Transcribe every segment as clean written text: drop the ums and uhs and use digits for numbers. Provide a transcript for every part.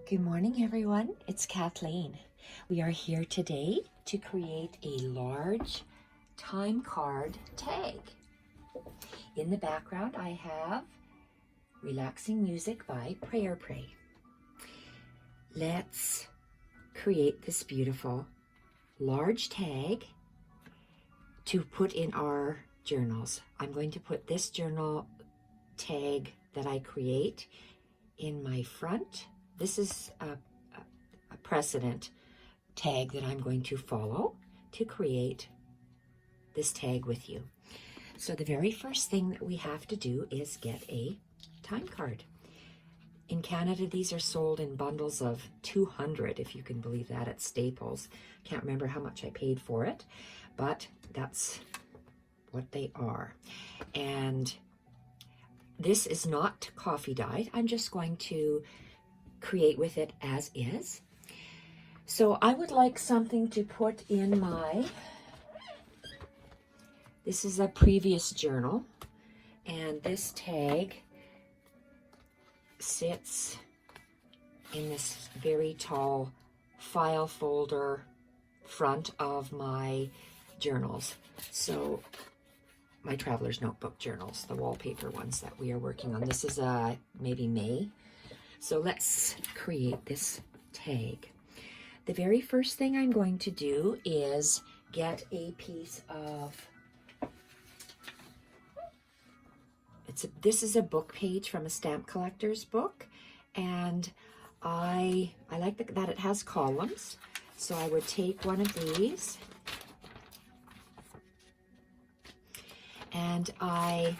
Good morning, everyone. It's Kathleen. We are here today to create a large time card tag. In the background, I have relaxing music by Prayer Pray. Let's create this beautiful large tag to put in our journals. I'm going to put this journal tag that I create in my front. This is a precedent tag that I'm going to follow to create this tag with you. So the very first thing that we have to do is get a time card. In Canada, these are sold in bundles of 200, if you can believe that, at Staples. Can't remember how much I paid for it, but that's what they are. And this is not coffee dyed. I'm just going to create with it as is. So I would like something to put in this is a previous journal, and this tag sits in this very tall file folder front of my journals. So my Traveler's Notebook journals, the wallpaper ones that we are working on. This is maybe May. So let's create this tag. The very first thing I'm going to do is get a piece of, this is a book page from a stamp collector's book, and I like that it has columns. So I would take one of these, and I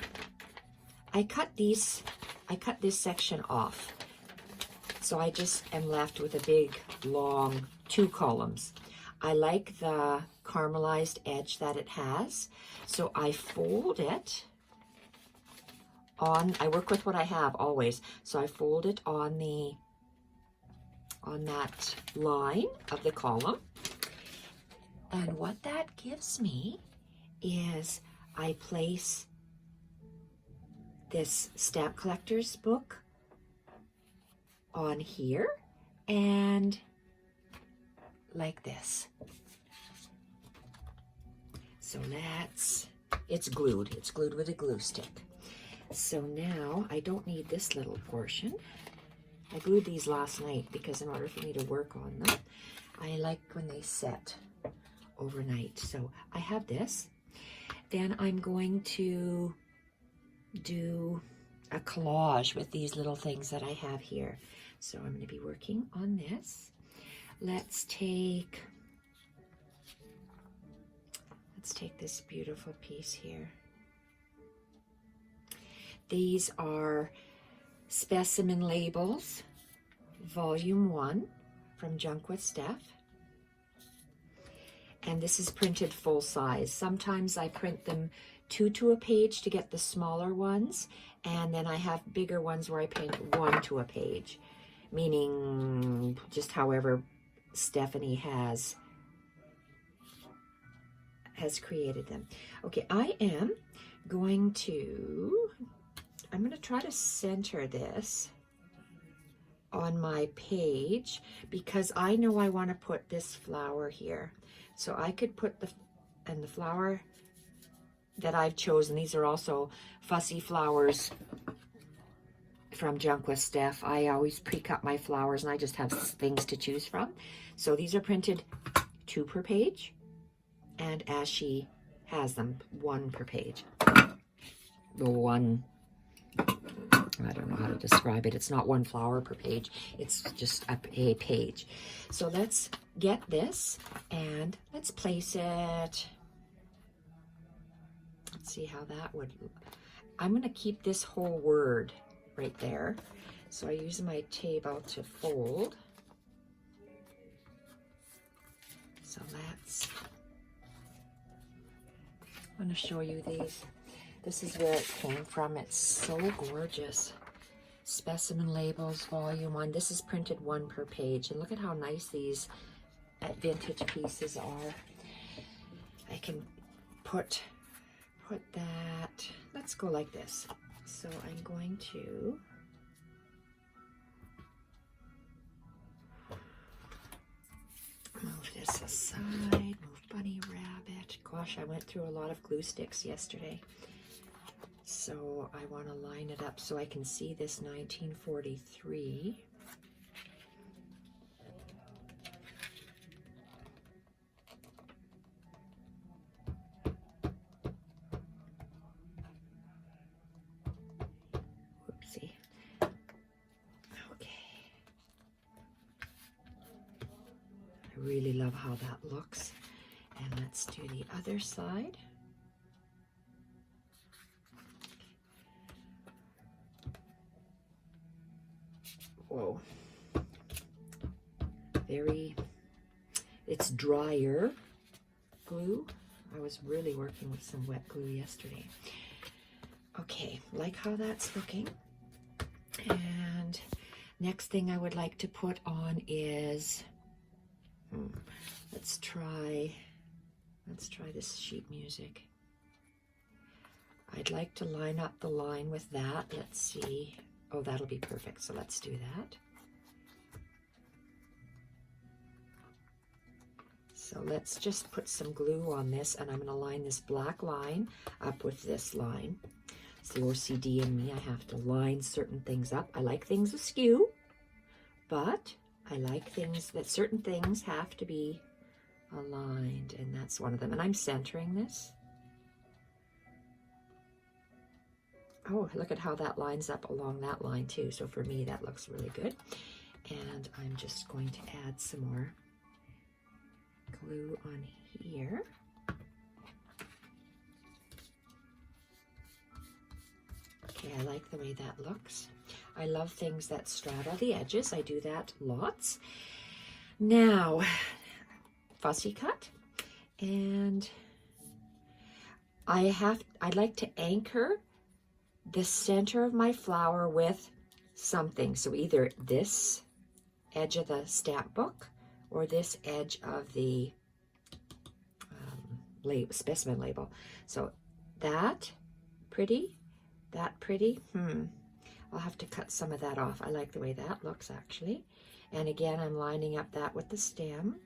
cut this section off. So I just am left with a big, long 2 columns. I like the caramelized edge that it has. So I fold it on, I work with what I have always. So I fold it on that line of the column. And what that gives me is I place this stamp collector's book on here, and like this. So it's glued with a glue stick. So now I don't need this little portion. I glued these last night because in order for me to work on them, I like when they set overnight. So I have this. Then I'm going to do a collage with these little things that I have here. So I'm going to be working on this. Let's take this beautiful piece here. These are Specimen Labels, Volume 1 from Junk With Steph. And this is printed full size. Sometimes I print them 2 to a page to get the smaller ones, and then I have bigger ones where I print 1 to a page, meaning just however Stephanie has created them. Okay, I'm going to try to center this on my page because I know I want to put this flower here. So I could put the flower that I've chosen. These are also Fussy Flowers from Junk With Steph. I always pre-cut my flowers and I just have things to choose from. So these are printed 2 per page, and as she has them, 1 per page. The one, I don't know how to describe it. It's not 1 flower per page. It's just a page. So let's get this and let's place it. Let's see how that would. I'm going to keep this whole word right there. So I use my table to fold. So I'm going to show you these. This is where it came from. It's so gorgeous. Specimen Labels, Volume 1. This is printed 1 per page. And look at how nice these vintage pieces are. I can put that. Let's go like this. So I'm going to gosh, I went through a lot of glue sticks yesterday. So I want to line it up so I can see this 1943. Whoopsie. Okay. I really love how that looks. And let's do the other side. Whoa. It's drier glue. I was really working with some wet glue yesterday. Okay, like how that's looking. And next thing I would like to put on is, let's try this sheet music. I'd like to line up the line with that. Let's see. Oh, that'll be perfect. So let's do that. So let's just put some glue on this, and I'm going to line this black line up with this line. It's the OCD in me. I have to line certain things up. I like things askew, but I like things that certain things have to be aligned, and that's one of them. And I'm centering this. Oh, look at how that lines up along that line too. So for me, that looks really good. And I'm just going to add some more glue on here. Okay, I like the way that looks. I love things that straddle the edges. I do that lots. Now, fussy cut, and I'd like to anchor the center of my flower with something. So either this edge of the stamp book or this edge of the specimen label. So that pretty. I'll have to cut some of that off. I like the way that looks actually. And again, I'm lining up that with the stem.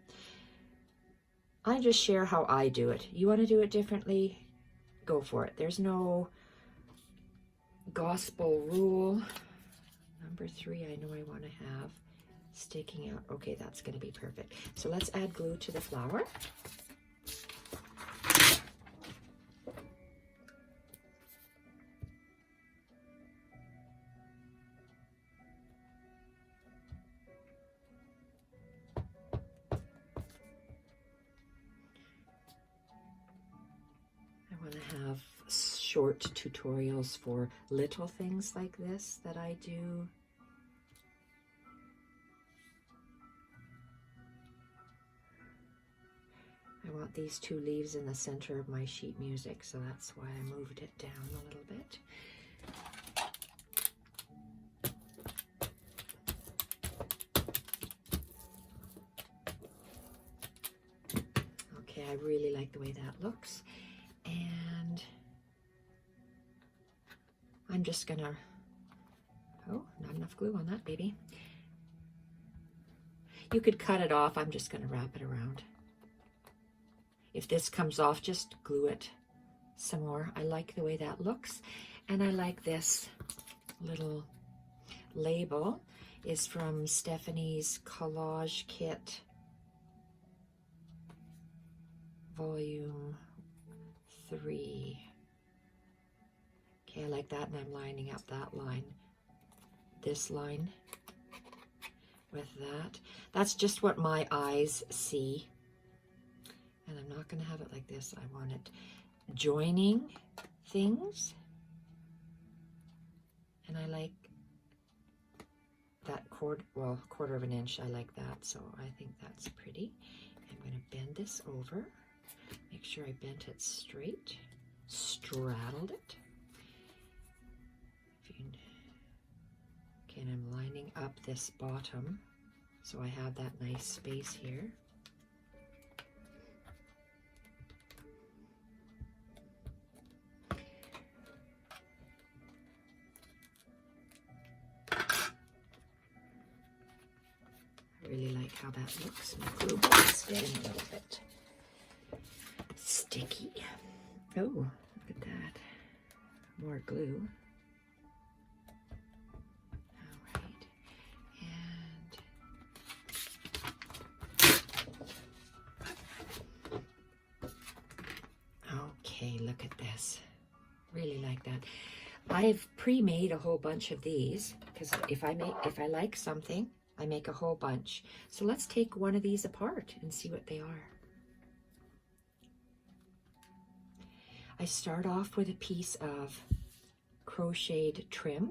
I just share how I do it. You want to do it differently? Go for it. There's no gospel rule. Number 3, I know I want to have sticking out. Okay, that's going to be perfect. So let's add glue to the flower. I want to have short tutorials for little things like this that I do. I want these 2 leaves in the center of my sheet music, so that's why I moved it down a little bit. Okay, I really like the way that looks. And I'm just gonna, oh, not enough glue on that baby. You could cut it off. I'm just gonna wrap it around. If this comes off, just glue it some more. I like the way that looks. And I like this little label. Is from Stephanie's Collage Kit, Volume 3. Okay, I like that, and I'm lining up that line, this line with that. That's just what my eyes see. And I'm not going to have it like this. I want it joining things. And I like that quarter of an inch. I like that, so I think that's pretty. I'm going to bend this over. Make sure I bent it straight. Straddled it. Okay, and I'm lining up this bottom so I have that nice space here. I really like how that looks. My glue is getting a little bit sticky. Oh, look at that. More glue. All right. And okay, look at this. Really like that. I've pre-made a whole bunch of these because if I like something, I make a whole bunch. So let's take one of these apart and see what they are. I start off with a piece of crocheted trim.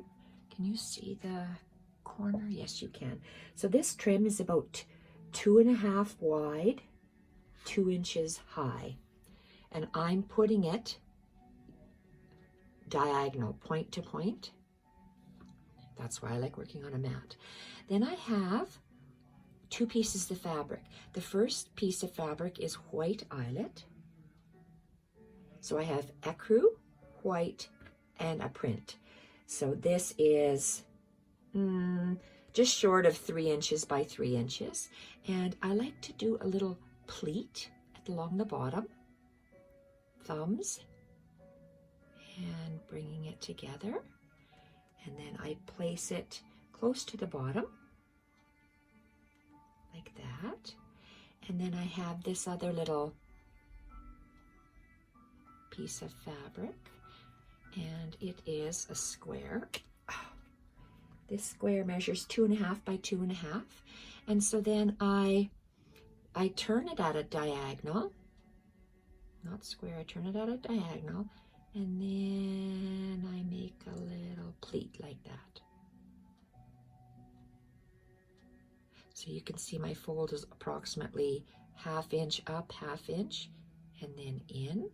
Can you see the corner? Yes, you can. So this trim is about 2.5 wide, 2 inches high. And I'm putting it diagonal, point to point. That's why I like working on a mat. Then I have 2 pieces of fabric. The first piece of fabric is white eyelet. So I have ecru, white, and a print. So this is just short of 3 inches by 3 inches. And I like to do a little pleat along the bottom, thumbs, and bringing it together. And then I place it close to the bottom, like that. And then I have this other little piece of fabric, and it is a square. This square measures 2.5 by 2.5. And so then I turn it at a diagonal, not square, I turn it at a diagonal, and then I make a little pleat like that. So you can see my fold is approximately 1/2 inch up, 1/2 inch, and then in.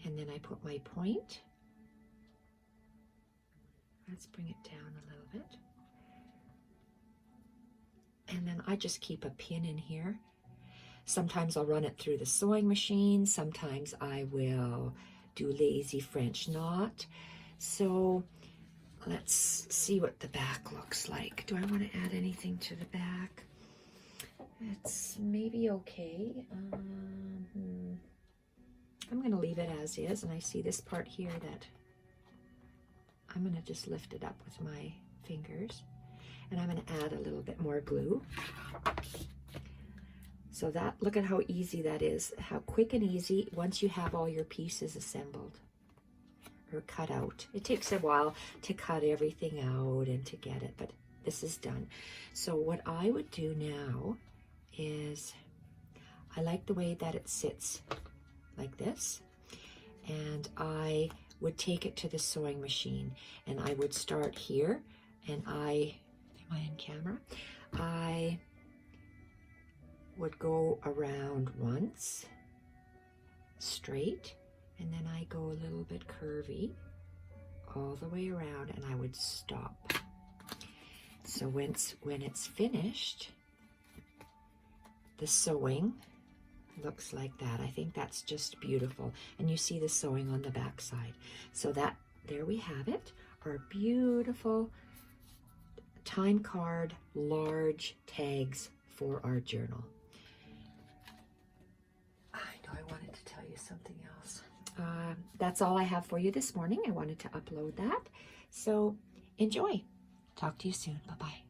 And then I put my point. Let's bring it down a little bit. And then I just keep a pin in here. Sometimes I'll run it through the sewing machine. Sometimes I will do lazy French knot. So let's see what the back looks like. Do I want to add anything to the back? It's maybe okay. I'm going to leave it as is, and I see this part here that I'm going to just lift it up with my fingers, and I'm going to add a little bit more glue. So that, look at how easy that is, how quick and easy once you have all your pieces assembled or cut out. It takes a while to cut everything out and to get it, but this is done. So what I would do now is, I like the way that it sits like this, and I would take it to the sewing machine, and I would start here, and am I in camera? I would go around once straight, and then I go a little bit curvy all the way around, and I would stop. So when it's finished, the sewing looks like that. I think that's just beautiful. And you see the sewing on the back side. So that, there we have it, our beautiful Timecard large tags for our journal. I know I wanted to tell you something else. That's all I have for you this morning. I wanted to upload that. So enjoy. Talk to you soon. Bye-bye.